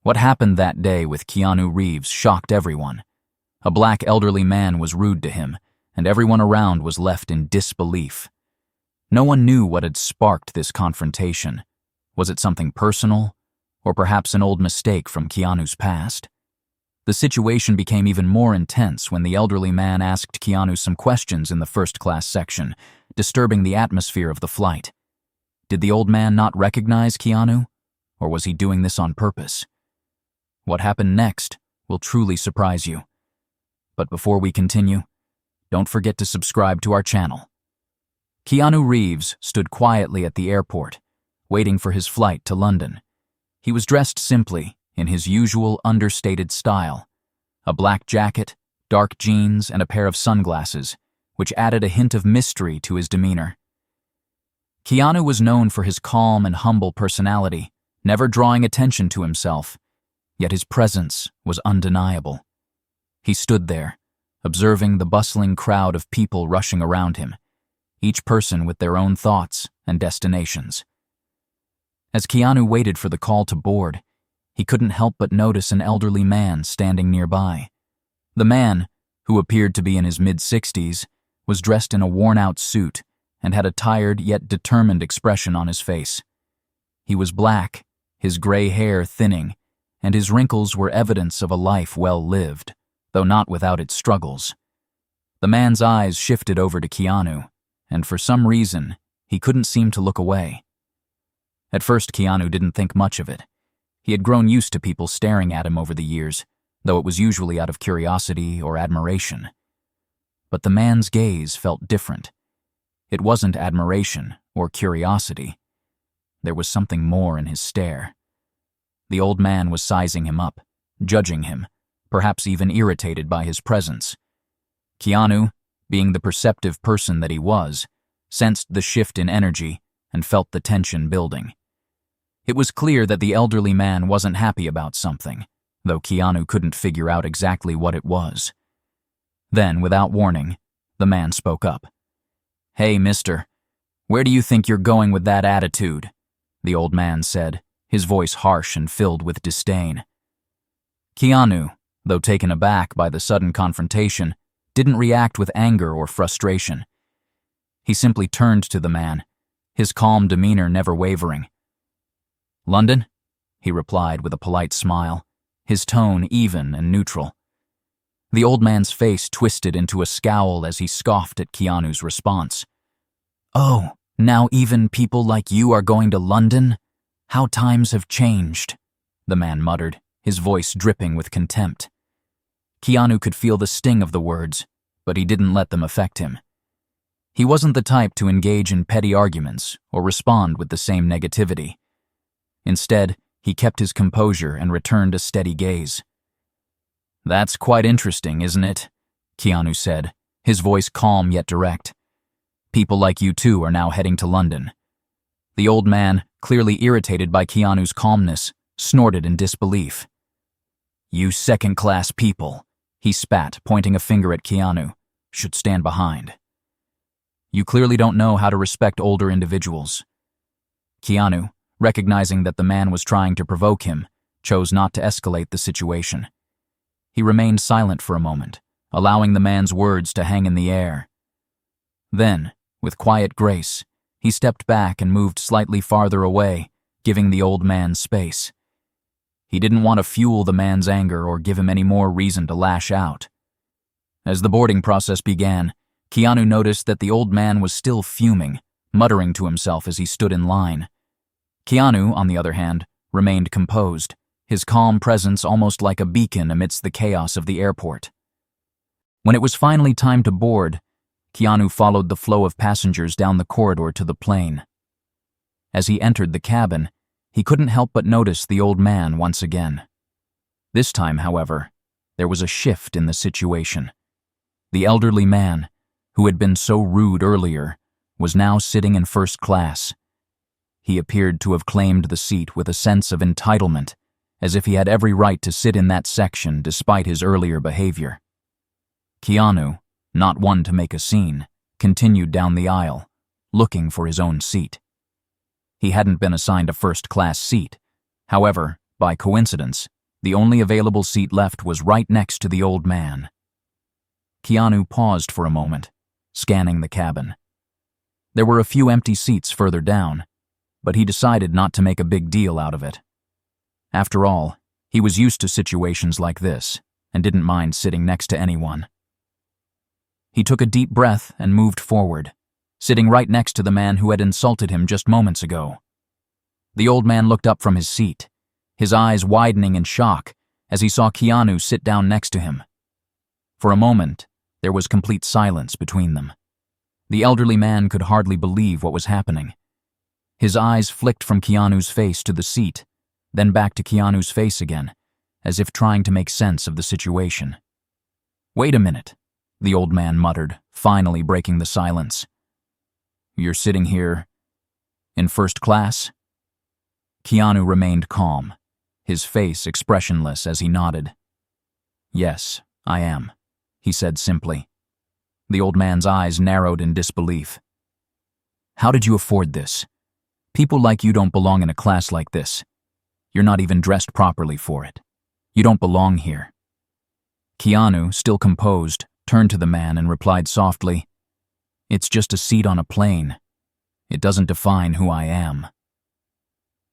What happened that day with Keanu Reeves shocked everyone. A black elderly man was rude to him, and everyone around was left in disbelief. No one knew what had sparked this confrontation. Was it something personal, or perhaps an old mistake from Keanu's past? The situation became even more intense when the elderly man asked Keanu some questions in the first-class section, disturbing the atmosphere of the flight. Did the old man not recognize Keanu, or was he doing this on purpose? What happened next will truly surprise you. But before we continue, don't forget to subscribe to our channel. Keanu Reeves stood quietly at the airport, waiting for his flight to London. He was dressed simply, in his usual understated style. A black jacket, dark jeans, and a pair of sunglasses, which added a hint of mystery to his demeanor. Keanu was known for his calm and humble personality, never drawing attention to himself, yet his presence was undeniable. He stood there, observing the bustling crowd of people rushing around him, each person with their own thoughts and destinations. As Keanu waited for the call to board, he couldn't help but notice an elderly man standing nearby. The man, who appeared to be in his mid-60s, was dressed in a worn-out suit and had a tired yet determined expression on his face. He was black, his gray hair thinning, and his wrinkles were evidence of a life well lived, though not without its struggles. The man's eyes shifted over to Keanu, and for some reason, he couldn't seem to look away. At first, Keanu didn't think much of it. He had grown used to people staring at him over the years, though it was usually out of curiosity or admiration. But the man's gaze felt different. It wasn't admiration or curiosity. There was something more in his stare. The old man was sizing him up, judging him, perhaps even irritated by his presence. Keanu, being the perceptive person that he was, sensed the shift in energy and felt the tension building. It was clear that the elderly man wasn't happy about something, though Keanu couldn't figure out exactly what it was. Then, without warning, the man spoke up. "Hey, mister, where do you think you're going with that attitude?" the old man said, his voice harsh and filled with disdain. Keanu, though taken aback by the sudden confrontation, didn't react with anger or frustration. He simply turned to the man, his calm demeanor never wavering. "London?" he replied with a polite smile, his tone even and neutral. The old man's face twisted into a scowl as he scoffed at Keanu's response. "Oh, now even people like you are going to London? How times have changed," the man muttered, his voice dripping with contempt. Keanu could feel the sting of the words, but he didn't let them affect him. He wasn't the type to engage in petty arguments or respond with the same negativity. Instead, he kept his composure and returned a steady gaze. "That's quite interesting, isn't it?" Keanu said, his voice calm yet direct. "People like you too are now heading to London." The old man, clearly irritated by Keanu's calmness, snorted in disbelief. "You second-class people," he spat, pointing a finger at Keanu, "should stand behind. You clearly don't know how to respect older individuals." Keanu, recognizing that the man was trying to provoke him, chose not to escalate the situation. He remained silent for a moment, allowing the man's words to hang in the air. Then, with quiet grace, he stepped back and moved slightly farther away, giving the old man space. He didn't want to fuel the man's anger or give him any more reason to lash out. As the boarding process began, Keanu noticed that the old man was still fuming, muttering to himself as he stood in line. Keanu, on the other hand, remained composed, his calm presence almost like a beacon amidst the chaos of the airport. When it was finally time to board, Keanu followed the flow of passengers down the corridor to the plane. As he entered the cabin, he couldn't help but notice the old man once again. This time, however, there was a shift in the situation. The elderly man, who had been so rude earlier, was now sitting in first class. He appeared to have claimed the seat with a sense of entitlement, as if he had every right to sit in that section despite his earlier behavior. Keanu, not one to make a scene, continued down the aisle, looking for his own seat. He hadn't been assigned a first-class seat. However, by coincidence, The only available seat left was right next to the old man. Keanu paused for a moment, scanning the cabin. There were a few empty seats further down, but he decided not to make a big deal out of it. After all, he was used to situations like this and didn't mind sitting next to anyone. He took a deep breath and moved forward, sitting right next to the man who had insulted him just moments ago. The old man looked up from his seat, his eyes widening in shock as he saw Keanu sit down next to him. For a moment, there was complete silence between them. The elderly man could hardly believe what was happening. His eyes flicked from Keanu's face to the seat, then back to Keanu's face again, as if trying to make sense of the situation. "Wait a minute," the old man muttered, finally breaking the silence. "You're sitting here in first class?" Keanu remained calm, his face expressionless as he nodded. "Yes, I am," he said simply. The old man's eyes narrowed in disbelief. "How did you afford this? People like you don't belong in a class like this. You're not even dressed properly for it. You don't belong here." Keanu, still composed, turned to the man and replied softly, "It's just a seat on a plane. It doesn't define who I am."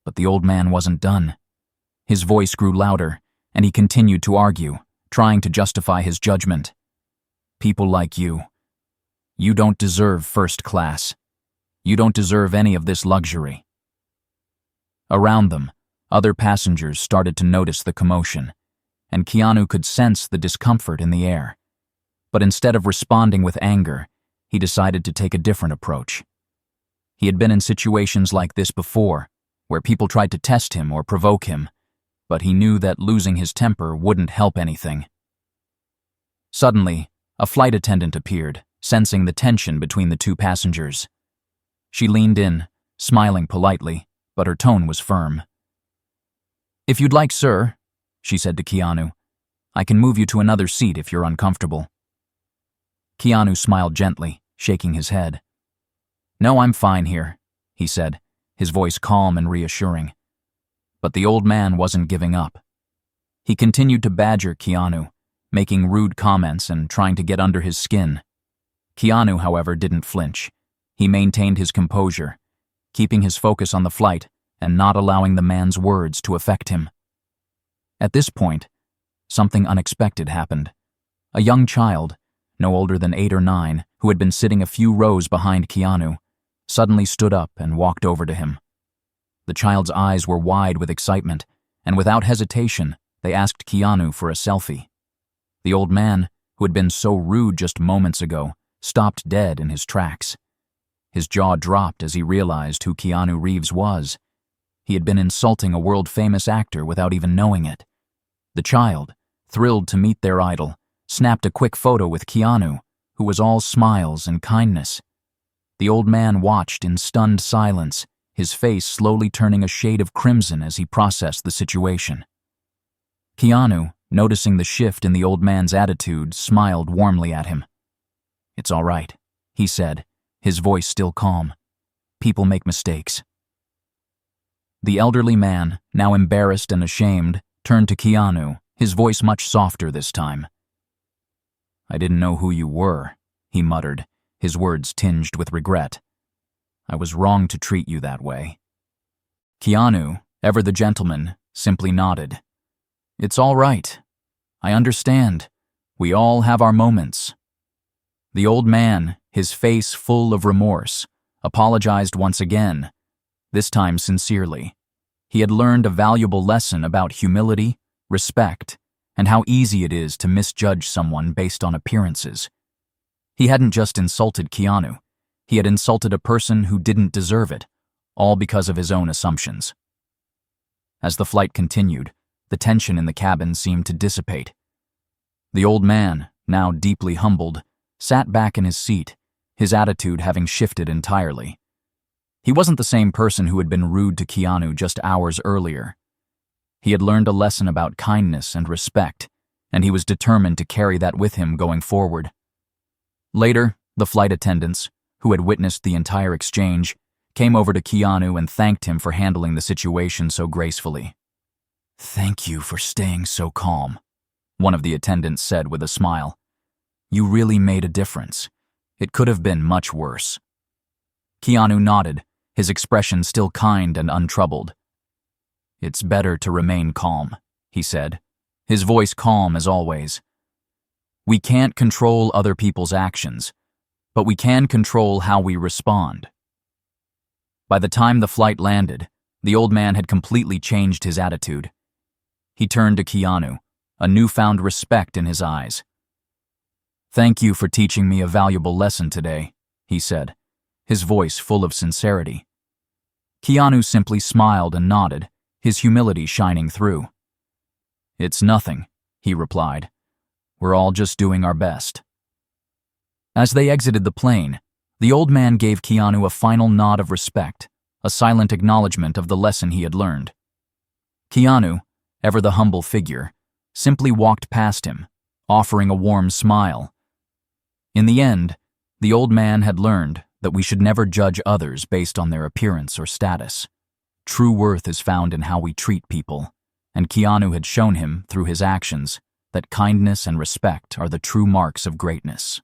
But the old man wasn't done. His voice grew louder, and he continued to argue, trying to justify his judgment. "People like you. You don't deserve first class. You don't deserve any of this luxury." Around them, other passengers started to notice the commotion, and Keanu could sense the discomfort in the air. But instead of responding with anger, he decided to take a different approach. He had been in situations like this before, where people tried to test him or provoke him, but he knew that losing his temper wouldn't help anything. Suddenly, a flight attendant appeared, sensing the tension between the two passengers. She leaned in, smiling politely, but her tone was firm. "If you'd like, sir," she said to Keanu, "I can move you to another seat if you're uncomfortable." Keanu smiled gently, shaking his head. "No, I'm fine here," he said, his voice calm and reassuring. But the old man wasn't giving up. He continued to badger Keanu, making rude comments and trying to get under his skin. Keanu, however, didn't flinch. He maintained his composure, keeping his focus on the flight and not allowing the man's words to affect him. At this point, something unexpected happened. A young child, no older than 8 or 9, who had been sitting a few rows behind Keanu, suddenly stood up and walked over to him. The child's eyes were wide with excitement, and without hesitation, they asked Keanu for a selfie. The old man, who had been so rude just moments ago, stopped dead in his tracks. His jaw dropped as he realized who Keanu Reeves was. He had been insulting a world-famous actor without even knowing it. The child, thrilled to meet their idol, snapped a quick photo with Keanu, who was all smiles and kindness. The old man watched in stunned silence, his face slowly turning a shade of crimson as he processed the situation. Keanu, noticing the shift in the old man's attitude, smiled warmly at him. "It's all right," he said, his voice still calm. "People make mistakes." The elderly man, now embarrassed and ashamed, turned to Keanu, his voice much softer this time. "I didn't know who you were," he muttered, his words tinged with regret. "I was wrong to treat you that way." Keanu, ever the gentleman, simply nodded. "It's all right. I understand. We all have our moments." The old man, his face full of remorse, apologized once again, this time sincerely. He had learned a valuable lesson about humility, respect, and how easy it is to misjudge someone based on appearances. He hadn't just insulted Keanu, he had insulted a person who didn't deserve it, all because of his own assumptions. As the flight continued, the tension in the cabin seemed to dissipate. The old man, now deeply humbled, sat back in his seat, his attitude having shifted entirely. He wasn't the same person who had been rude to Keanu just hours earlier. He had learned a lesson about kindness and respect, and he was determined to carry that with him going forward. Later, the flight attendants, who had witnessed the entire exchange, came over to Keanu and thanked him for handling the situation so gracefully. "Thank you for staying so calm," one of the attendants said with a smile. "You really made a difference. It could have been much worse." Keanu nodded, his expression still kind and untroubled. "It's better to remain calm," he said, his voice calm as always. "We can't control other people's actions, but we can control how we respond." By the time the flight landed, the old man had completely changed his attitude. He turned to Keanu, a newfound respect in his eyes. "Thank you for teaching me a valuable lesson today," he said, his voice full of sincerity. Keanu simply smiled and nodded, his humility shining through. "It's nothing," he replied. "We're all just doing our best." As they exited the plane, the old man gave Keanu a final nod of respect, a silent acknowledgement of the lesson he had learned. Keanu, ever the humble figure, simply walked past him, offering a warm smile. In the end, the old man had learned that we should never judge others based on their appearance or status. True worth is found in how we treat people, and Keanu had shown him, through his actions, that kindness and respect are the true marks of greatness.